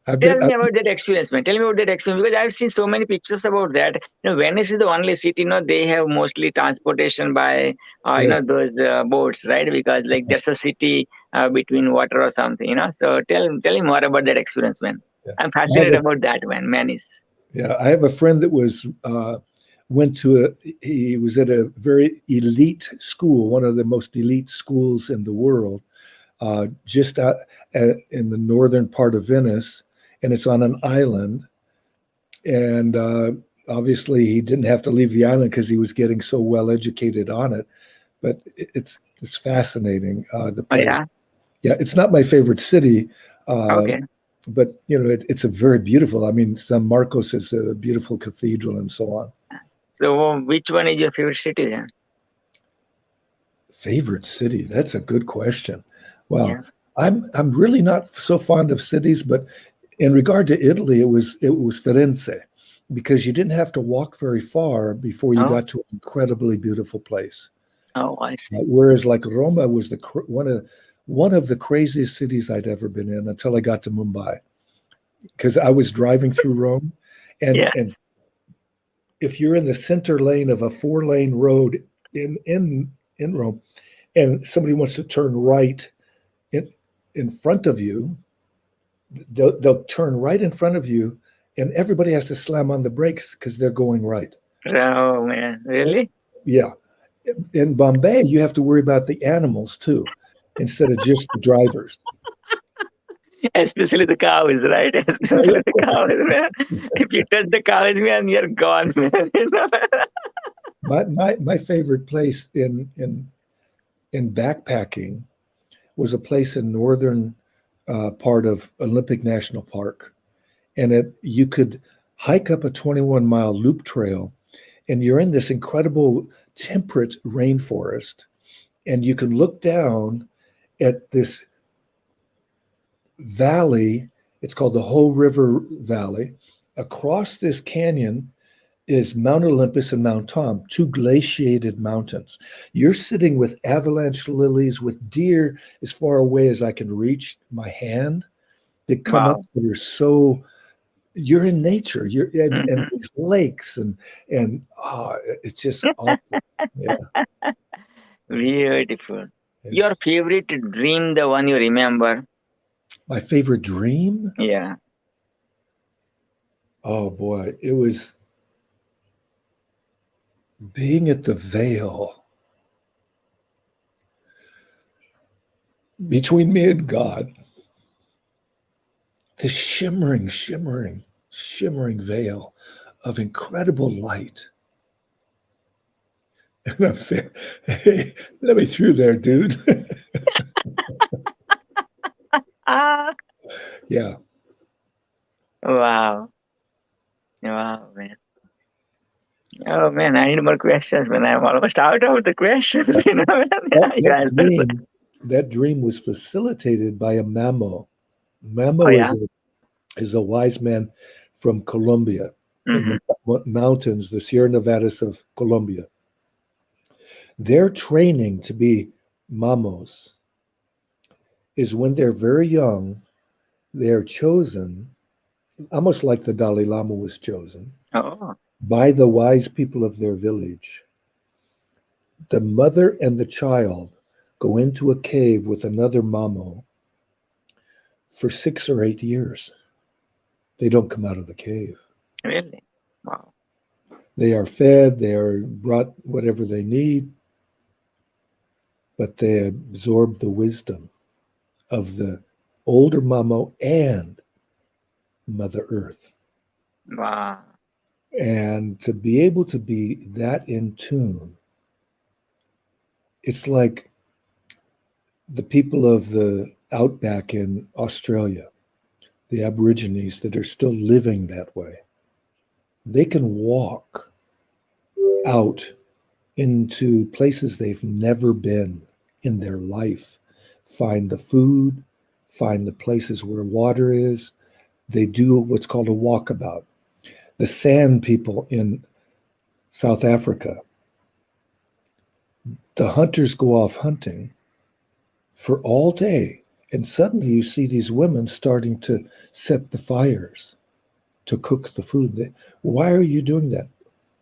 I've Tell been. me about that experience, man. Tell me about that experience because I've seen so many pictures about that. Venice is the only city, they have mostly transportation by, those boats, right? Because like there's a city between water or something, So tell me more about that experience, man. Yeah. I'm fascinated about that, man. Venice. Yeah, I have a friend that was he was at a very elite school, one of the most elite schools in the world, just out in the northern part of Venice, and it's on an island. And obviously, he didn't have to leave the island because he was getting so well educated on it. But it's fascinating. The place. Oh, yeah. Yeah, it's not my favorite city. Okay. But it's a very beautiful. I mean, San Marcos is a beautiful cathedral and so on. So, which one is your favorite city then? Favorite city? That's a good question. Well, Yeah. I'm really not so fond of cities, but in regard to Italy, it was Firenze, because you didn't have to walk very far before you got to an incredibly beautiful place. Oh, I see. Whereas like Roma was one of the craziest cities I'd ever been in until I got to Mumbai, because I was driving through Rome, and Yes. and if you're in the center lane of a 4-lane road in Rome, and somebody wants to turn right in front of you, they'll turn right in front of you, and everybody has to slam on the brakes because they're going right. Oh man, really? Yeah. In Bombay, you have to worry about the animals too, instead of just the drivers. Especially the cows, right? Especially the cows, man. If you touch the cows, man, you're gone, man. My favorite place in backpacking was a place in northern part of Olympic National Park, and you could hike up a 21-mile loop trail, and you're in this incredible temperate rainforest, and you can look down at this valley. It's called the Ho River Valley. Across this canyon, is Mount Olympus and Mount Tom, two glaciated mountains. You're sitting with avalanche lilies, with deer as far away as I can reach my hand. They come up Wow. that are so, you're in nature. You're and Mhm. these lakes and it's just awesome. Yeah, Beautiful. yeah. Your favorite dream, the one you remember? My favorite dream? Yeah. Oh boy, it was being at the veil between me and God. This shimmering, shimmering, shimmering veil of incredible light. And I'm saying, hey, let me through there, dude. Ah. Yeah. Wow. Wow, man. Oh man, I need more questions, man. I'm almost out of the questions, you know. You answered so- That dream was facilitated by a Mamo. Mamo Oh yeah. is a wise man from Colombia, in Mhm. the mountains, the Sierra Nevadas of Colombia. Their training to be Mamos is when they're very young, they're chosen, almost like the Dalai Lama was chosen, Oh. by the wise people of their village. The mother and the child go into a cave with another Mamo for 6 or 8 years. They don't come out of the cave. Really? Wow. They are fed, they are brought whatever they need, but they absorb the wisdom of the older Mamo and Mother Earth. Wow. And to be able to be that in tune, it's like the people of the outback in Australia, the Aborigines that are still living that way. They can walk out into places they've never been in their life, find the food, find the places where water is. They do what's called a walkabout. The San people in South Africa, the hunters go off hunting for all day, and suddenly you see these women starting to set the fires to cook the food. Why are you doing that?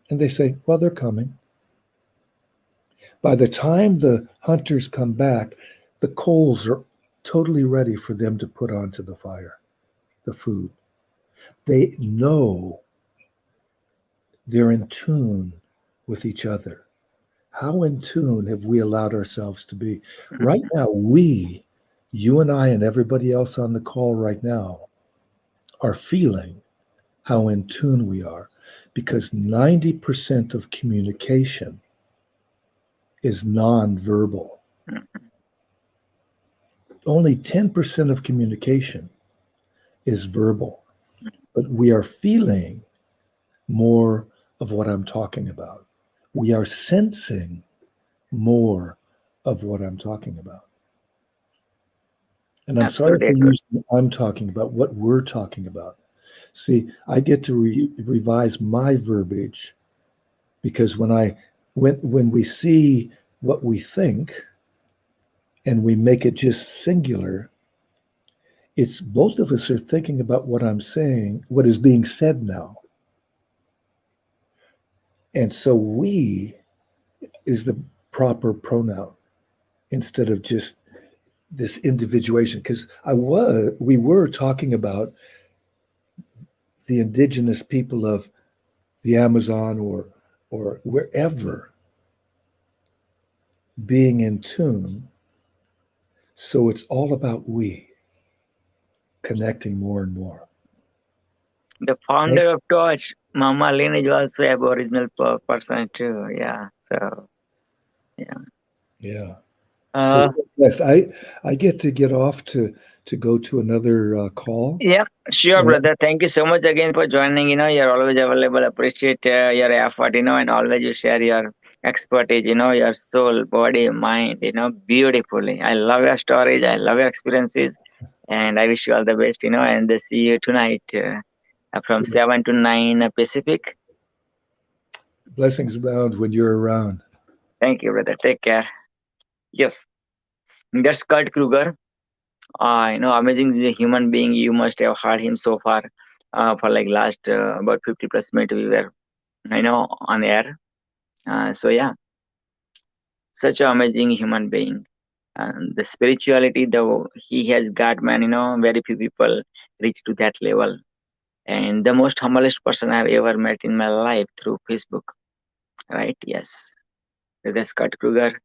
And they say, well, they're coming. By the time the hunters come back, the coals are totally ready for them to put onto the fire, the food. They know they're in tune with each other. How in tune have we allowed ourselves to be? Right now, you and I and everybody else on the call right now are feeling how in tune we are, because 90% of communication is nonverbal. Only 10% of communication is verbal, but we are feeling more of what I'm talking about. We are sensing more of what I'm talking about. And I'm sorry for Absolutely. using I'm talking about, what we're talking about. See, I get to revise my verbiage, because when we see what we think and we make it just singular, it's both of us are thinking about what I'm saying, what is being said now. And so we is the proper pronoun instead of just this individuation. Because we were talking about the indigenous people of the Amazon or wherever being in tune. So it's all about we connecting more and more. The founder of Torch, Mama Lynn, is also Aboriginal person too. Yeah. So, yeah. Yeah. Uh, So yes, I get off to go to another call. yeah, sure, brother. Thank you so much again for joining. You know, you're always available. Appreciate your effort, you know, and always you share your expertise, you know, your soul, body, mind, you know, beautifully. I love your stories. I love your experiences. And I wish you all the best, you know, and see you tonight from 7 to 9 Pacific. Blessings abound when you're around. Thank you, brother. Take care. Yes, that's Kurt Kruger. Amazing human being. You must have heard him so far. For like last about 50 plus minutes we were, on air. So yeah, such an amazing human being. And the spirituality, though he has got, man, very few people reach to that level. And the most humblest person I've ever met in my life through Facebook. Right? Yes. That's Scott Kruger.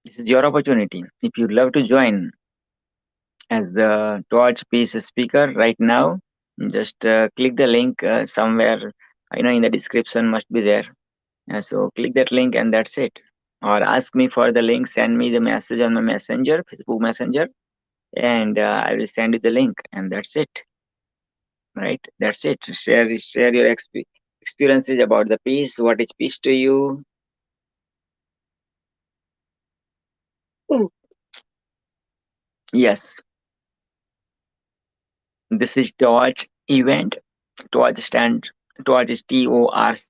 This is your opportunity. If you'd love to join as the Torch Peace speaker right now, just click the link somewhere. In the description must be there. So click that link and that's it. Or ask me for the link. Send me the message on my messenger, Facebook Messenger, and I will send you the link. And that's it. Right? That's it. Share your experiences about the peace. What is peace to you? Yes, this is Torch event. Torch is Torch.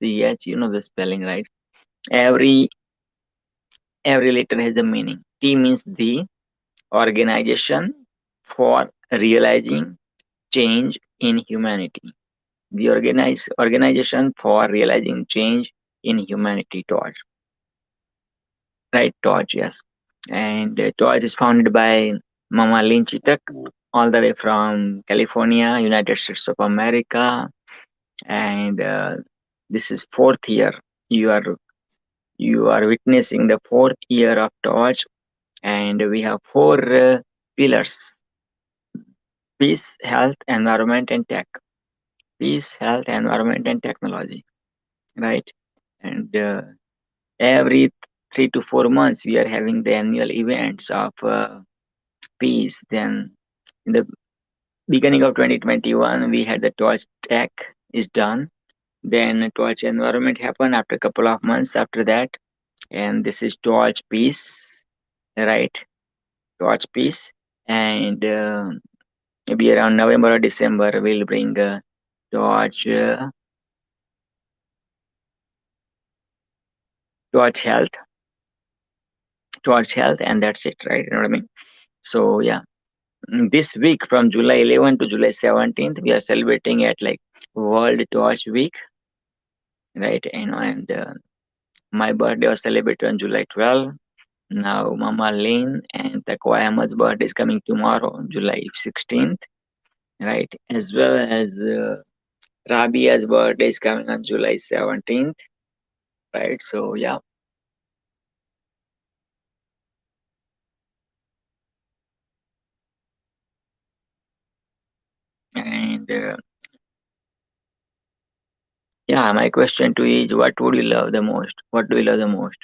You know the spelling, right? Every every letter has a meaning. T means the organization for realizing change in humanity. The organization for realizing change in humanity. Torch, right? Torch, yes. And Torch is founded by Mama Lynn Chitak, all the way from California, United States of America, and this is fourth year. You are witnessing the fourth year of Torch, and we have four pillars: peace, health, environment, and tech. Peace, health, environment, and technology. Right, and every 3 to 4 months we are having the annual events of peace. Then in the beginning of 2021, we had the Torch Tech is done. Then Torch Environment happened after a couple of months after that, and this is Torch Peace, right? Torch Peace, and maybe around November or December we'll bring Torch Torch Health, Torch Health, and that's it, right? You know what I mean? So yeah, this week from July 11 to July 17th, we are celebrating at like World Torch Week, right? And my birthday was celebrated on July 12th. Now Mama Lynn and Takwa Ahmad's birthday is coming tomorrow, July 16th, right? As well as Rabia's birthday is coming on July 17th, right? So yeah, and yeah, my question to you is, what would you love the most? What do you love the most?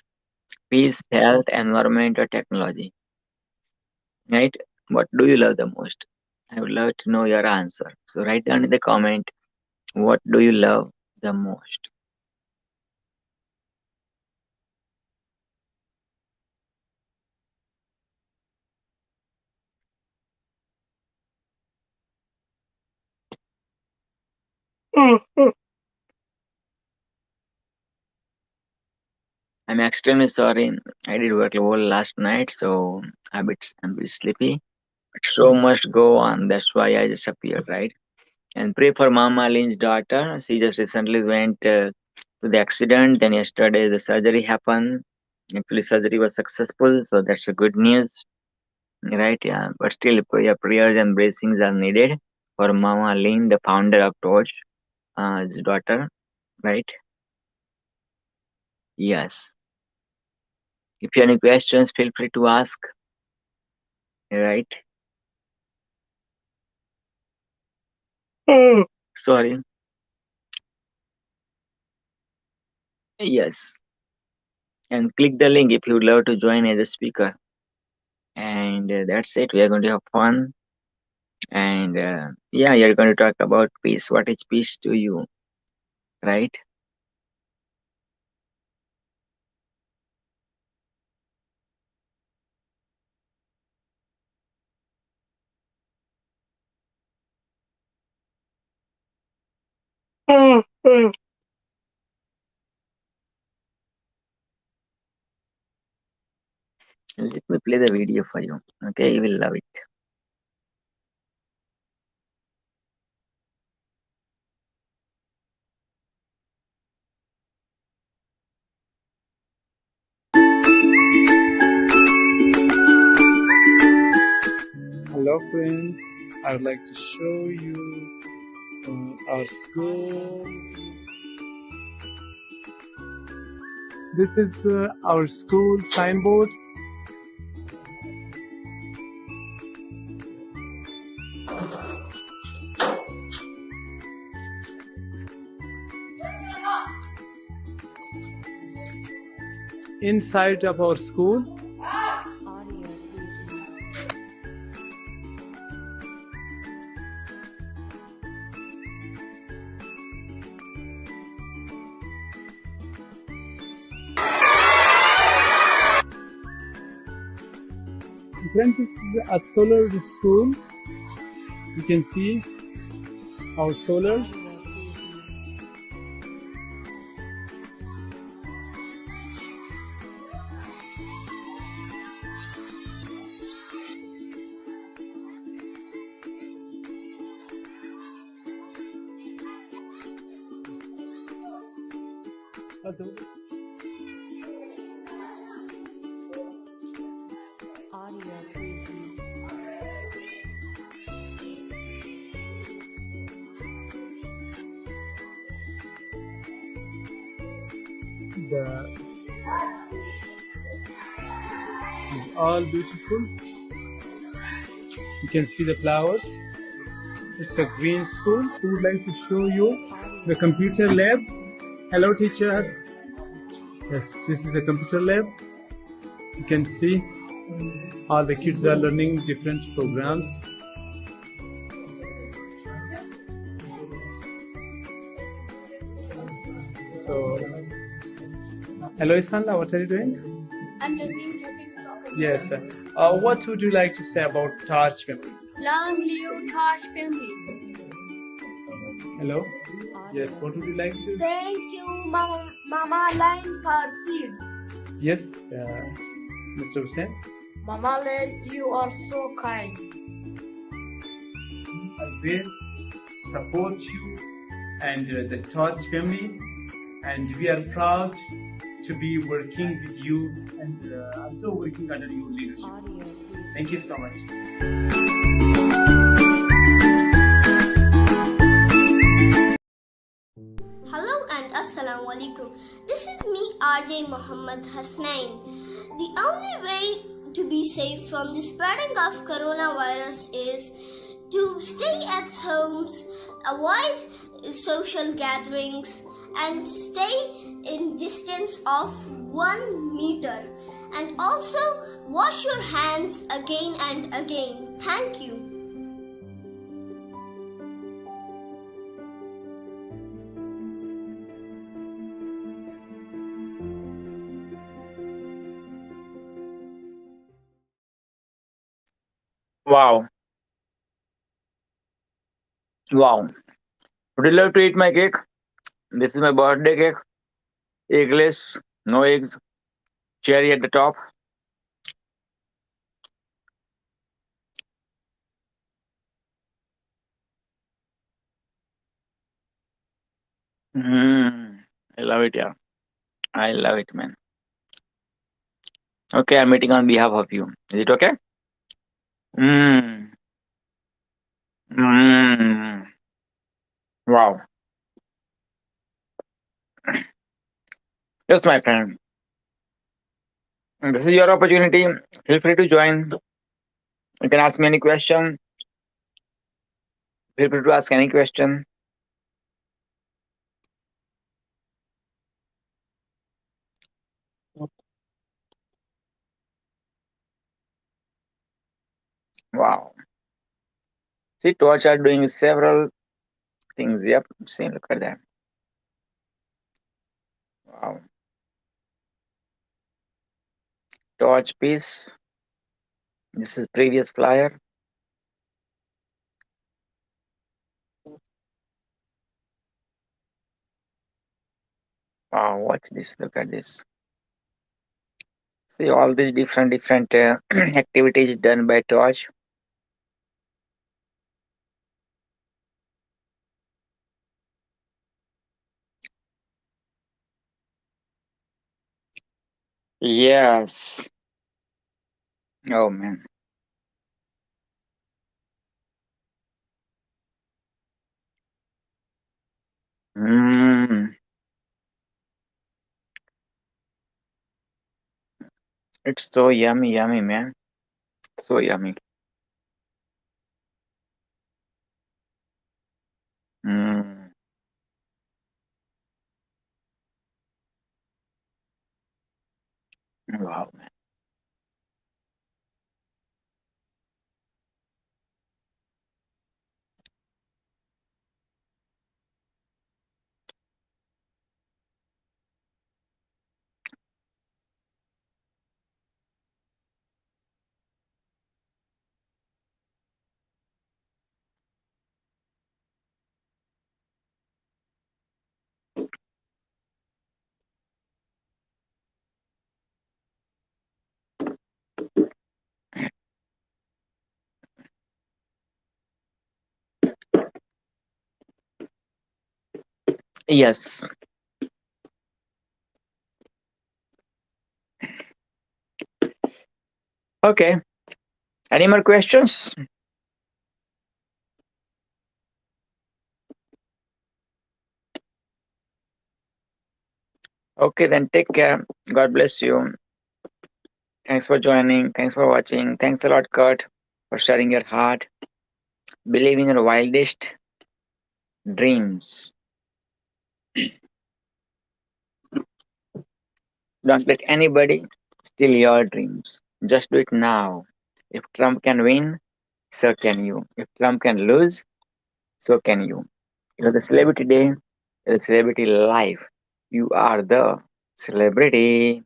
Peace, health, environment, or technology? Right? What do you love the most? I would love to know your answer. So write down in the comment, what do you love the most? I'm extremely sorry. I did work whole last night, so I'm a bit sleepy. But show must go on. That's why I just appeared, right? And pray for Mama Lynn's daughter. She just recently went to the accident. Then yesterday the surgery happened. Actually, surgery was successful, so that's a good news, right? Yeah, but still, your prayers and blessings are needed for Mama Lynn, the founder of Torch, his daughter, right? Yes. If you have any questions, feel free to ask, right? Sorry. Yes. And click the link if you would love to join as a speaker. And that's it. We are going to have fun. And yeah, you're going to talk about peace. What is peace to you, right? Let me play the video for you. Okay, you will love it. Hello friends, I would like to show you our school. This is our school signboard. Inside of our school, friends, this is a solar school. You can see our solar. This is all beautiful. You can see the flowers. It's a green school. We would like to show you the computer lab. Hello teacher. Yes, this is the computer lab. You can see all the kids are learning different programs. So, hello Isanda, what are you doing? I'm learning typing soccer. Yes. What would you like to say about Torch family? Long live Tosh family. Hello? Yes, what would you like to? Thank you, Mama Line for seeds. Yes, Mr. Hussain. Mama Line, you are so kind. I will support you and the Torch family, and we are proud to be working with you and also working under your leadership. Thank you so much. Hello and Assalamu alaikum. This is me, RJ Muhammad Hasnain. The only way to be safe from the spreading of coronavirus is to stay at homes, avoid social gatherings, and stay in distance of 1 meter. And also wash your hands again and again. Thank you. Wow. Wow. Would you love to eat my cake? This is my birthday cake. Eggless, no eggs, cherry at the top. I love it, yeah. I love it, man. Okay, I'm eating on behalf of you. Is it okay? Mmm. Mmm. Wow. Yes, my friend. This is your opportunity. Feel free to join. You can ask me any question. Feel free to ask any question. Wow. See, Torch are doing several things. Yep. See, look at that. Wow. Torch piece. This is previous flyer. Wow, watch this. Look at this. See all these different activities done by Tosh. Yes. Oh man. Mm. It's so yummy, yummy, man. So yummy. Mm. Wow, man. Yes. Okay. Any more questions? Okay, then take care. God bless you. Thanks for joining. Thanks for watching. Thanks a lot, Kurt, for sharing your heart. Believe in your wildest dreams. Don't let anybody steal your dreams. Just do it now. If Trump can win, so can you. If Trump can lose, so can you. You're the celebrity day, you're the celebrity life. You are the celebrity.